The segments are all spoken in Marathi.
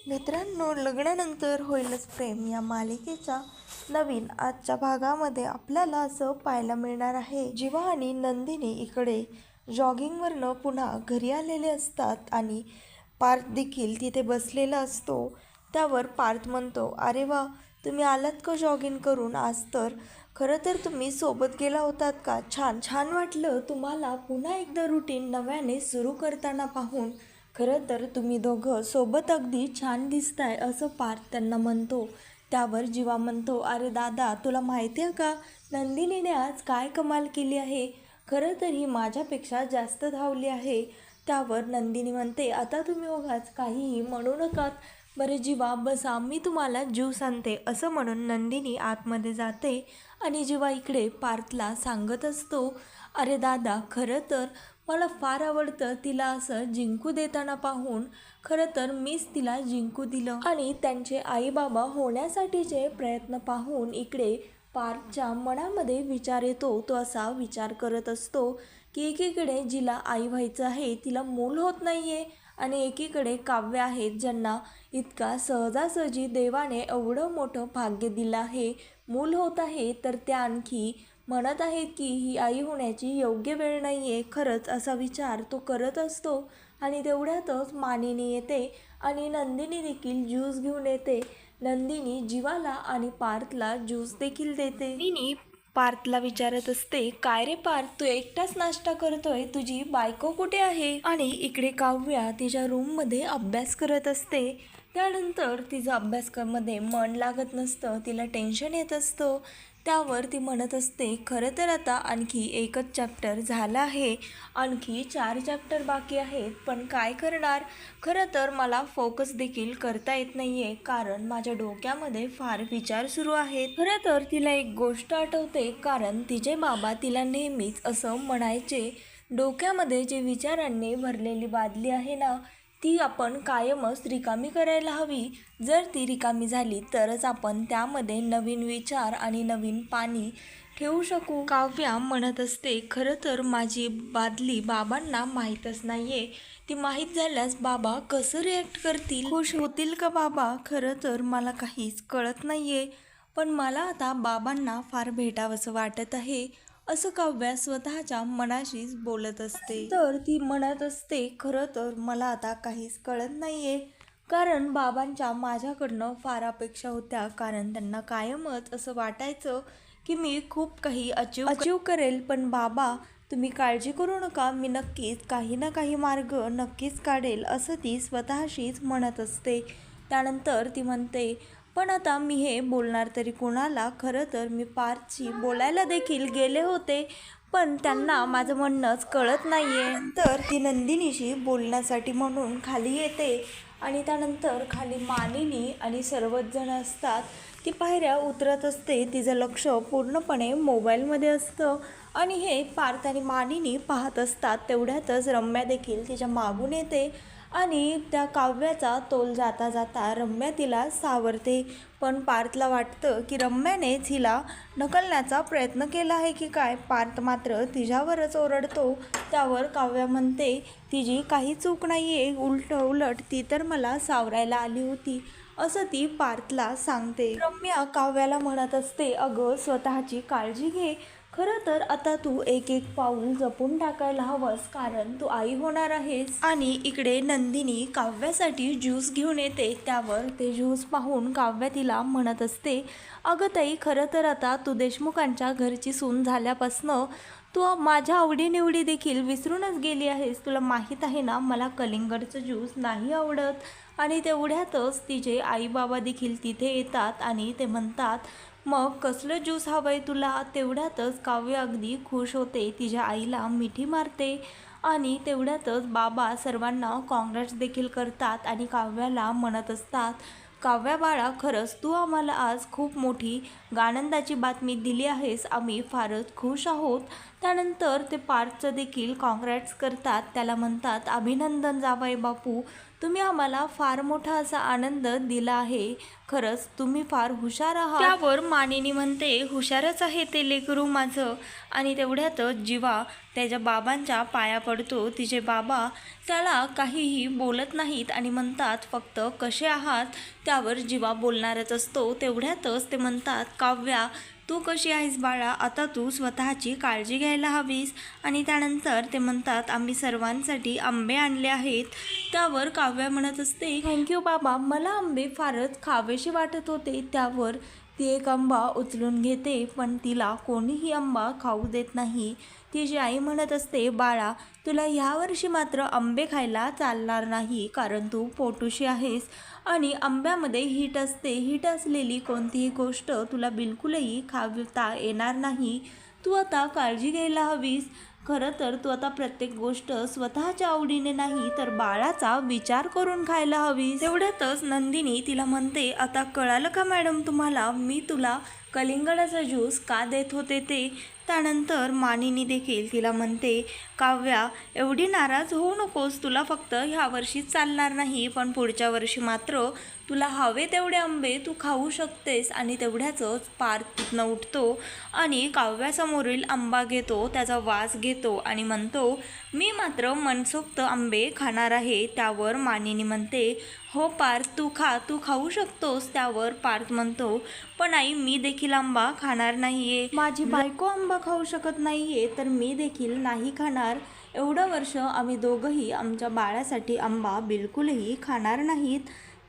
मित्रांनो, लग्नानंतर होईलच प्रेम या मालिकेच्या नवीन आजच्या भागामध्ये आपल्याला असं पाहायला मिळणार आहे. जीवा आणि नंदिनी इकडे जॉगिंगवरनं पुन्हा घरी आलेले असतात आणि पार्थ देखील तिथे बसलेला असतो. त्यावर पार्थ म्हणतो, अरे वा, तुम्ही आलात का जॉगिंग करून आज? तर खरं तर तुम्ही सोबत गेला होतात का? छान छान वाटलं तुम्हाला पुन्हा एकदा रुटीन नव्याने सुरू करताना पाहून. खरं तर तुम्ही दोघं सोबत अगदी छान दिसताय असं पार्थ त्यांना म्हणतो. त्यावर जीवा म्हणतो, अरे दादा, तुला माहिती आहे का नंदिनीने आज काय कमाल केली आहे? खरं तर ही माझ्यापेक्षा जास्त धावली आहे. त्यावर नंदिनी म्हणते, आता तुम्ही उगाच काहीही म्हणू नकात. बरं जीवा, बसा, मी तुम्हाला ज्यूस आणते. असं म्हणून नंदिनी आतमध्ये जाते आणि जीवा इकडे पार्थला सांगत असतो, अरे दादा, खरं तर मला फार आवडतं तिला असं जिंकू देताना पाहून. खरं तर मीच तिला जिंकू दिलं आणि त्यांचे आई बाबा होण्यासाठीचे प्रयत्न पाहून इकडे पार्थच्या मनामध्ये विचार येतो. तो असा विचार करत असतो की एकीकडे जिला आई व्हायचं आहे तिला मूल होत नाही आहे आणि एकीकडे काव्य आहेत ज्यांना इतका सहजासहजी देवाने एवढं मोठं भाग्य दिलं आहे, मूल होत आहे, तर त्या आणखी म्हणत आहेत की ही आई होण्याची योग्य वेळ नाही आहे. खरंच असा विचार तो करत असतो आणि तेवढ्यातच मानिनी येते आणि नंदिनी देखील ज्यूस घेऊन येते. नंदिनी जीवाला आणि पार्थला ज्यूस देखील देते. नंदिनी पार्थला विचारत असते, काय रे पार्थ, तू एकटाच नाश्ता करतोय, तुझी बायको कुठे आहे? आणि इकडे काव्या तिच्या रूममध्ये अभ्यास करत असते. त्यानंतर तिचं अभ्यासक्रमामध्ये मन लागत नसतं, तिला टेन्शन येत असतं. त्यावर ती म्हणत असते, खरं तर आता आणखी एकच चॅप्टर झाला आहे, आणखी 4 चॅप्टर बाकी आहेत, पण काय करणार? खरं तर मला फोकस देखील करता येत नाही आहे कारण माझ्या डोक्यामध्ये फार विचार सुरू आहेत. खरं तर तिला एक गोष्ट आठवते कारण तिचे बाबा तिला नेहमीच असं म्हणायचे, डोक्यामध्ये जे विचारांनी भरलेली बादली आहे ना, ती आपण कायमच रिकामी करायला हवी. जर ती रिकामी झाली तरच आपण त्यामध्ये नवीन विचार आणि नवीन पाणी ठेवू शकू. काव्या म्हणत असते, खरं तर माझी बादली बाबांना माहीतच नाही आहे. ती माहीत झाल्यास बाबा कसं रिॲक्ट करतील? खुश होतील का बाबा? खरं तर मला काहीच कळत नाही आहे, पण मला आता बाबांना फार भेटावंसं वाटत आहे, असं काव्या स्वतःच्या मनाशीच बोलत असते. तर ती म्हणत असते, खरं तर मला आता काहीच कळत नाही आहे कारण बाबांच्या माझ्याकडनं फार अपेक्षा होत्या कारण त्यांना कायमच असं वाटायचं की मी खूप काही अचीव करेल. पण बाबा, तुम्ही काळजी करू नका, मी नक्कीच काही ना काही मार्ग नक्कीच काढेल, असं ती स्वतःशीच म्हणत असते. त्यानंतर ती म्हणते, पण आता मी हे बोलणार तरी कोणाला? खरं तर मी पार्थशी बोलायला देखील गेले होते पण त्यांना माझं म्हणणंच कळत नाही आहे. तर ती नंदिनीशी बोलण्यासाठी म्हणून खाली येते आणि त्यानंतर खाली मानिनी आणि सर्वच जण असतात. ती पायऱ्या उतरत असते, तिचं लक्ष पूर्णपणे मोबाईलमध्ये असतं आणि हे पार्थ आणि मानिनी पाहत असतात. तेवढ्यातच रम्या देखील तिच्या मागून येते आणि त्या काव्याचा तोल जाता जाता रम्या तिला सावरते. पण पार्थला वाटतं की रम्यानेच हिला ढकलण्याचा प्रयत्न केला आहे की काय. पार्थ मात्र तिच्यावरच ओरडतो. त्यावर काव्या म्हणते, तिची काही चूक नाही आहे, उलट ती तर मला सावरायला आली होती, असं ती पार्थला सांगते. रम्या काव्याला म्हणत असते, अगं स्वतःची काळजी घे. खरं तर आता तू एक एक पाऊल जपून टाकायला हवंस कारण तू आई होणार आहेस. आणि इकडे नंदिनी काव्यासाठी ज्यूस घेऊन येते. त्यावर ते ज्यूस पाहून काव्या तिला म्हणत असते, अगं ताई, खरं तर आता तू देशमुखांच्या घरची सून झाल्यापासनं तू माझ्या आवडीनिवडी देखील विसरूनच गेली आहेस. तुला माहीत आहे ना, मला कलिंगडचं ज्यूस नाही आवडत. आणि तेवढ्यातच तिचे आई बाबा देखील तिथे येतात आणि ते म्हणतात, मग कसलं ज्यूस हवं आहे तुला? तेवढ्यातच काव्य अगदी खुश होते, तिच्या आईला मिठी मारते आणि तेवढ्यातच बाबा सर्वांना काँग्रेट्स देखील करतात आणि काव्याला म्हणत असतात, काव्या बाळा, खरंच तू आम्हाला आज खूप मोठी आनंदाची बातमी दिली आहेस, आम्ही फारच खुश आहोत. त्यानंतर ते पार्थचं देखील काँग्रेट्स करतात, त्याला म्हणतात, अभिनंदन जावई बापू, तुम्ही आम्हाला फार मोठा असा आनंद दिला आहे. खरंच तुम्ही फार हुशार आहात. त्यावर मानिनी म्हणते, हुशारच आहे ते लेकरू माझं. आणि तेवढ्यातच जीवा त्याच्या बाबांच्या पाया पडतो. तिचे बाबा त्याला काहीही बोलत नाहीत आणि म्हणतात फक्त कसे आहात. त्यावर जीवा बोलणारच असतो. तेवढ्यातच ते म्हणतात, काव्या तू कशी आहेस बाळा, आता तू स्वतःची काळजी घ्यायला हवीस. आणि त्यानंतर ते म्हणतात, आम्ही सर्वांसाठी आंबे आणले आहेत. त्यावर काव्या म्हणत असते, थँक्यू बाबा, मला आंबे फारच खावेशी वाटत होते. त्यावर ती एक आंबा उचलून घेते, पण तिला कोणीही आंबा खाऊ देत नाही. तिची आई म्हणत असते, बाळा तुला ह्यावर्षी मात्र आंबे खायला चालणार नाही, कारण तू पोटुशी आहेस आणि आंब्यामध्ये हीट असते. हीट असलेली कोणतीही गोष्ट तुला बिलकुलही खावता येणार नाही. तू आता काळजी घ्यायला हवीस. खरं तर तू आता प्रत्येक गोष्ट स्वतःच्या आवडीने नाही तर बाळाचा विचार करून खायला हवी. तेवढ्यातच नंदिनी तिला म्हणते, आता कळालं का मॅडम तुम्हाला मी तुला कलिंगडाचा ज्यूस का देत होते ते. त्यानंतर मानिनी देखील तिला म्हणते, काव्या एवढी नाराज होऊ नकोस. तुला फक्त ह्या वर्षीच चालणार नाही, पण पुढच्या वर्षी मात्र तुला हवे तेवढे आंबे तू खाऊ शकतेस. आणि तेवढ्याच पार्थ तिथनं उठतो आणि काव्यासमोरील आंबा घेतो, त्याचा वास घेतो आणि म्हणतो, मी मात्र मनसोक्त आंबे खाणार आहे. त्यावर मानिनी म्हणते, हो पार्थ तू खाऊ शकतोस. त्यावर पार्थ म्हणतो, पण आई मी देखील आंबा खाणार नाहीये. माझी बायको आंबा खाऊ शकत नाहीये तर मी देखील नाही खाणार. एवढं वर्ष आम्ही दोघंही आमच्या बाळासाठी आंबा बिलकुलही खाणार नाहीत.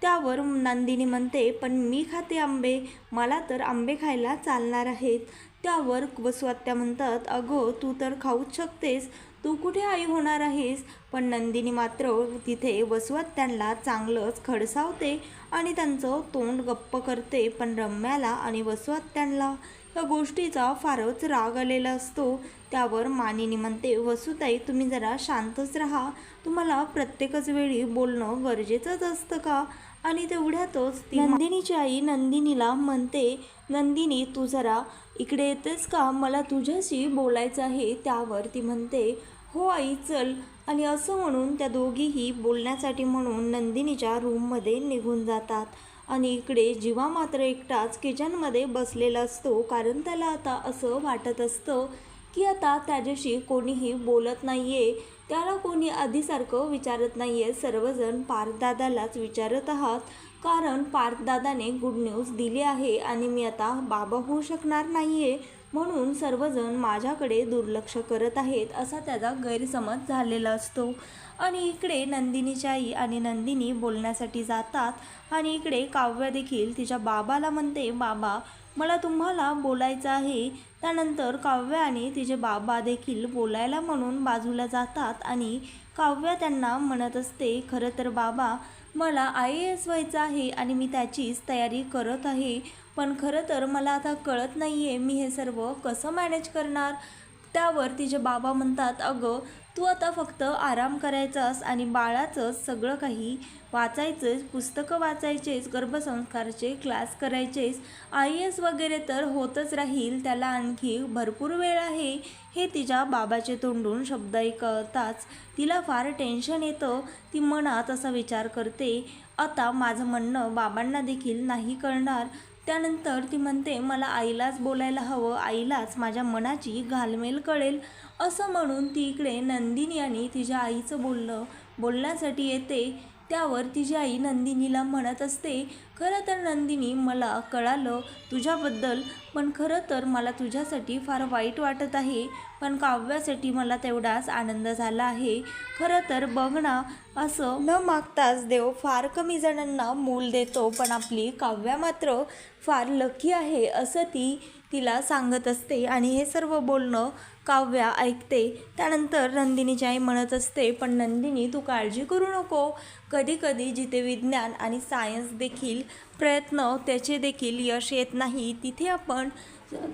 त्यावर नंदिनी म्हणते, पण मी खाते आंबे, मला तर आंबे खायला चालणार आहेत. त्यावर वसुआत्या म्हणतात, अगं तू तर खाऊच शकतेस, तू कुठे आई होणार आहेस. पण नंदिनी मात्र तिथे वसुआत्यांना चांगलंच खडसावते आणि त्यांचं तोंड गप्प करते. पण रम्याला आणि वसुआत्यांना या गोष्टीचा फारच राग आलेला असतो. त्यावर मानिनी म्हणते, वसुताई तुम्ही जरा शांतच राहा, तुम्हाला प्रत्येकच वेळी बोलणं गरजेचंच असतं का. आणि तेवढ्यातच ती नंदिनीची आई नंदिनीला म्हणते, नंदिनी तू जरा इकडे येतेस का, मला तुझ्याशी बोलायचं आहे. त्यावर ती म्हणते, हो आई चल. आणि असं म्हणून त्या दोघीही बोलण्यासाठी म्हणून नंदिनीच्या रूममध्ये निघून जातात. आणि इकडे जीवा मात्र एकटाच किचनमध्ये बसलेला असतो, कारण त्याला आता असं वाटत असतं की आता त्याच्याशी कोणीही बोलत नाहीये, त्याला कोणी आधीसारखं विचारत नाहीये. सर्वजण पार्थदादालाच विचारत आहात, कारण पार्थदादाने गुड न्यूज दिली आहे आणि मी आता बाबा होऊ शकणार नाहीये, म्हणून सर्वजण माझ्याकडे दुर्लक्ष करत आहेत, असा त्याचा गैरसमज झालेला असतो. आणि इकडे नंदिनीची आई आणि नंदिनी बोलण्यासाठी जातात आणि इकडे काव्या देखील तिच्या बाबाला म्हणते, बाबा मला तुम्हाला बोलायचं आहे. त्यानंतर काव्या आणि तिचे बाबा देखील बोलायला म्हणून बाजूला जातात आणि काव्या त्यांना म्हणत असते, खरं तर बाबा मला IAS व्हायचं आहे आणि मी त्याचीच तयारी करत आहे, पण खरं तर मला आता कळत नाही आहे मी हे सर्व कसं मॅनेज करणार. त्यावर तिचे बाबा म्हणतात, अगं तू आता फक्त आराम करायचास आणि बाळाचंच सगळं काही वाचायचंच, पुस्तकं वाचायचेच, गर्भसंस्कारचे क्लास करायचेस, IAS वगैरे तर होतच राहील, त्याला आणखी भरपूर वेळ आहे. हे तिच्या बाबाचे तोंडून शब्द ऐकताच तिला फार टेन्शन येतं. ती मनात असा विचार करते, आता माझं म्हणणं बाबांना देखील नाही कळणार. त्यानंतर ती म्हणते, मला आईलाच बोलायला हवं, आईलाच माझ्या मनाची घालमेल कळेल. असं म्हणून ती इकडे नंदिनी आणि तिच्या आईचं बोलण्यासाठी येते. त्यावर तिची आई नंदिनीला म्हणत असते, खरं तर नंदिनी मला कळालं तुझ्याबद्दल, पण खरं तर मला तुझ्यासाठी फार वाईट वाटत आहे, पण काव्यासाठी मला तेवढाच आनंद झाला आहे. खरं तर बघ ना, असं न मागताच देव फार कमी जणांना मूल देतो, पण आपली काव्या मात्र फार लकी आहे, असं ती तिला सांगत असते. आणि हे सर्व बोलणं काव्या ऐकते. त्यानंतर नंदिनीची आई म्हणत असते, पण नंदिनी तू काळजी करू नको, कधी कधी जिथे विज्ञान आणि सायन्स देखील प्रयत्न त्याचे देखील यश येत नाही, तिथे आपण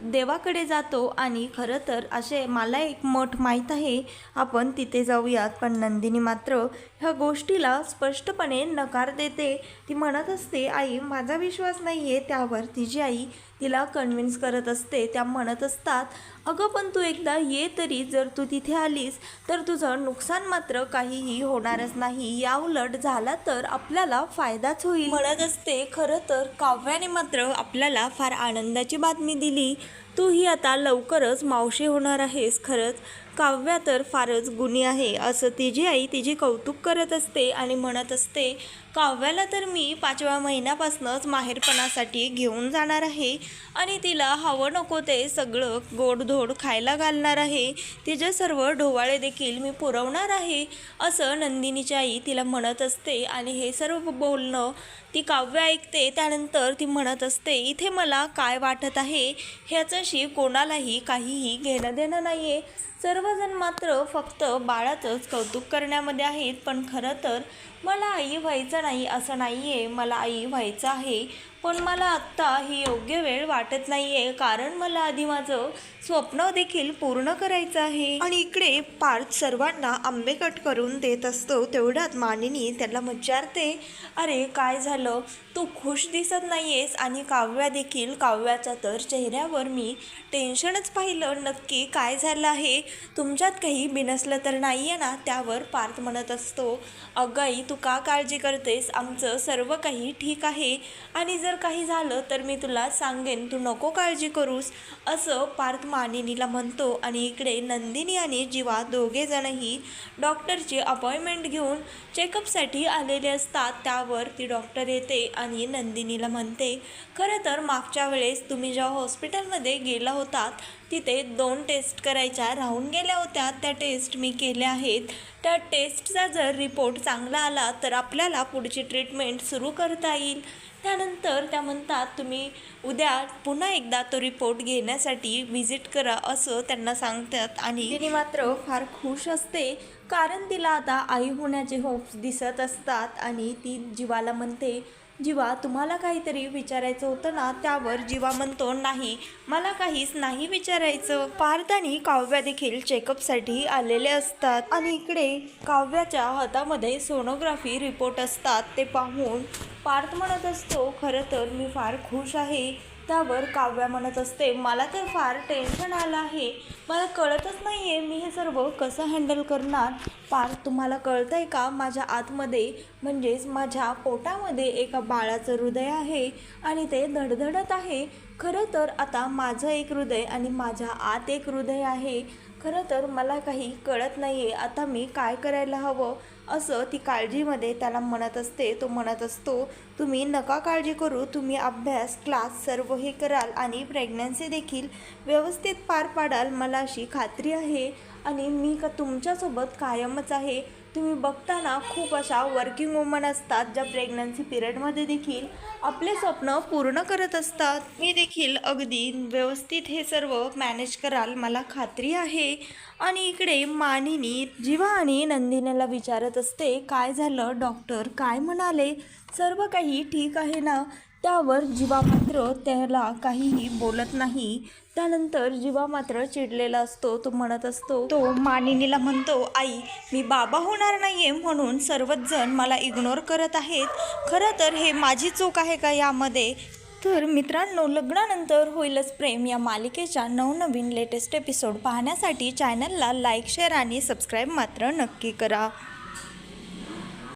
देवाकडे जातो. आणि खरं तर असे मला एक मठ माहीत आहे, आपण तिथे जाऊयात. पण नंदिनी मात्र ह्या गोष्टीला स्पष्टपणे नकार देते. ती म्हणत असते, आई माझा विश्वास नाही आहे. त्यावर तिची आई तिला कन्व्हिन्स करत असते. त्या म्हणत असतात, अगं पण तू एकदा ये तरी, जर तू तिथे आलीस तर तुझं नुकसान मात्र काहीही होणारच नाही, याउलट झाला तर आपल्याला फायदाच होईल म्हणत असते. खरं तर काव्याने मात्र आपल्याला फार आनंदाची बातमी दिली, तू ही आता लवकरच मावशी होणार आहेस. खरंच काव्या तर फारच गुणी आहे असं तिची आई तिचे कौतुक करत असते आणि म्हणत असते, काव्याला तर मी 5व्या महिन्यापासूनच माहेरपणासाठी घेऊन जाणार आहे आणि तिला हवं नको ते सगळं गोडधोड खायला घालणार आहे, तिचे सर्व ढोवाळे देखील मी पुरवणार आहे असं नंदिनीची आई तिला म्हणत असते. आणि हे सर्व बोलणं ती काव्य ऐकते. त्यानंतर ती म्हणत असते, इथे मला काय वाटत आहे ह्याच्याशी कोणालाही काहीही घेणं देणं नाही आहे, सर्वजण मात्र फक्त बाळाचंच कौतुक करण्यामध्ये आहेत, पण खरं तर मला आई व्हायचं नाही असं नाही आहे, मला आई व्हायचं आहे, पण मला आत्ता ही योग्य वेळ वाटत नाही आहे, कारण मला आधी माझं स्वप्न देखील पूर्ण करायचं आहे. आणि इकडे पार्थ सर्वांना आंबे कट करून देत असतो. तेवढ्यात मानिनी त्याला विचारते, अरे काय झालं, तू खुश दिसत नाही आहेस. आणि काव्या देखील, काव्याच्या तर चेहऱ्यावर मी टेन्शनच पाहिलं, नक्की काय झालं आहे, तुमच्यात काही बिनसलं तर नाही आहे ना. त्यावर पार्थ म्हणत असतो, अगं आई तू का काळजी करतेस, आमचं सर्व काही ठीक आहे आणि जर काही झालं तर मी तुला सांगेन, तू नको काळजी करूस असं पार्थ मानिनीला म्हणतो. आणि इकडे नंदिनी आणि जीवा दोघेजणही डॉक्टरची अपॉइंटमेंट घेऊन चेकअपसाठी आलेले असतात. त्यावर ती डॉक्टर येते आणि नंदिनीला म्हणते, खरं तर मागच्या वेळेस तुम्ही जेव्हा हॉस्पिटलमध्ये गेला होतात तिथे 2 टेस्ट करायच्या राहून गेल्या होत्या, त्या टेस्ट मी केल्या आहेत, त्या टेस्टचा जर रिपोर्ट चांगला आला तर आपल्याला पुढची ट्रीटमेंट सुरू करता येईल. त्यानंतर त्या म्हणतात, तुम्ही उद्या पुन्हा एकदा तो रिपोर्ट घेण्यासाठी व्हिजिट करा असं त्यांना सांगतात. आणि तिने मात्र फार खुश असते, कारण तिला आता आई होण्याचे होप्स दिसत असतात. आणि ती जीवाला म्हणते, जीवा तुम्हाला काहीतरी विचारायचं होतं ना. त्यावर जीवा म्हणतो, नाही मला काहीच नाही विचारायचं. पार्थ आणि काव्या देखील चेकअपसाठी आलेले असतात. आणि इकडे काव्याच्या हातामध्ये सोनोग्राफी रिपोर्ट असतात. ते पाहून पार्थ म्हणत असतो, खरं तर मी फार खुश आहे. त्यावर काव्या म्हणत असते, मला तर फार टेन्शन आलं आहे, मला कळतच नाही आहे मी हे सर्व कसं हँडल करणार. पार्थ तुम्हाला कळतं आहे का, माझ्या आतमध्ये म्हणजेच माझ्या पोटामध्ये एका बाळाचं हृदय आहे आणि ते धडधडत आहे. खरं तर आता माझं एक हृदय आणि माझ्या आत एक हृदय आहे. खरं तर मला काही कळत नाही आहे, आता मी काय करायला हवं असं ती काळजीमध्ये त्याला म्हणत असते. तो म्हणत असतो, तुम्ही नका काळजी करू, तुम्ही अभ्यास क्लास सर्व हे कराल आणि प्रेग्नन्सी देखील व्यवस्थित पार पाडाल, मला अशी खात्री आहे. आणि मी तुमच्यासोबत कायमच आहे. तुम्ही बघता ना, खूप अशा वर्किंग वुमन असतात ज्या प्रेग्नन्सी पिरियडमध्ये देखील आपले स्वप्न पूर्ण करत असतात. मी देखील अगदी व्यवस्थित हे सर्व मॅनेज कराल, मला खात्री आहे. आणि इकडे मानिनी जीवा आणि नंदिनीला विचारत असते, काय झालं डॉक्टर, काय म्हणाले, सर्व काही ठीक आहे ना. त्यावर जीवा मात्र त्याला काहीही बोलत नाही. त्यानंतर जीवा मात्र चिडलेला असतो. तो म्हणत असतो, तो मानिनीला म्हणतो, आई मी बाबा होणार नाही आहे म्हणून सर्वच जण मला इग्नोर करत आहेत, खरं तर हे माझी चूक आहे का यामध्ये. तर मित्रांनो, लग्नानंतर होईलच प्रेम या मालिकेच्या नवनवीन लेटेस्ट एपिसोड पाहण्यासाठी चॅनलला लाईक, शेअर आणि सबस्क्राईब मात्र नक्की करा.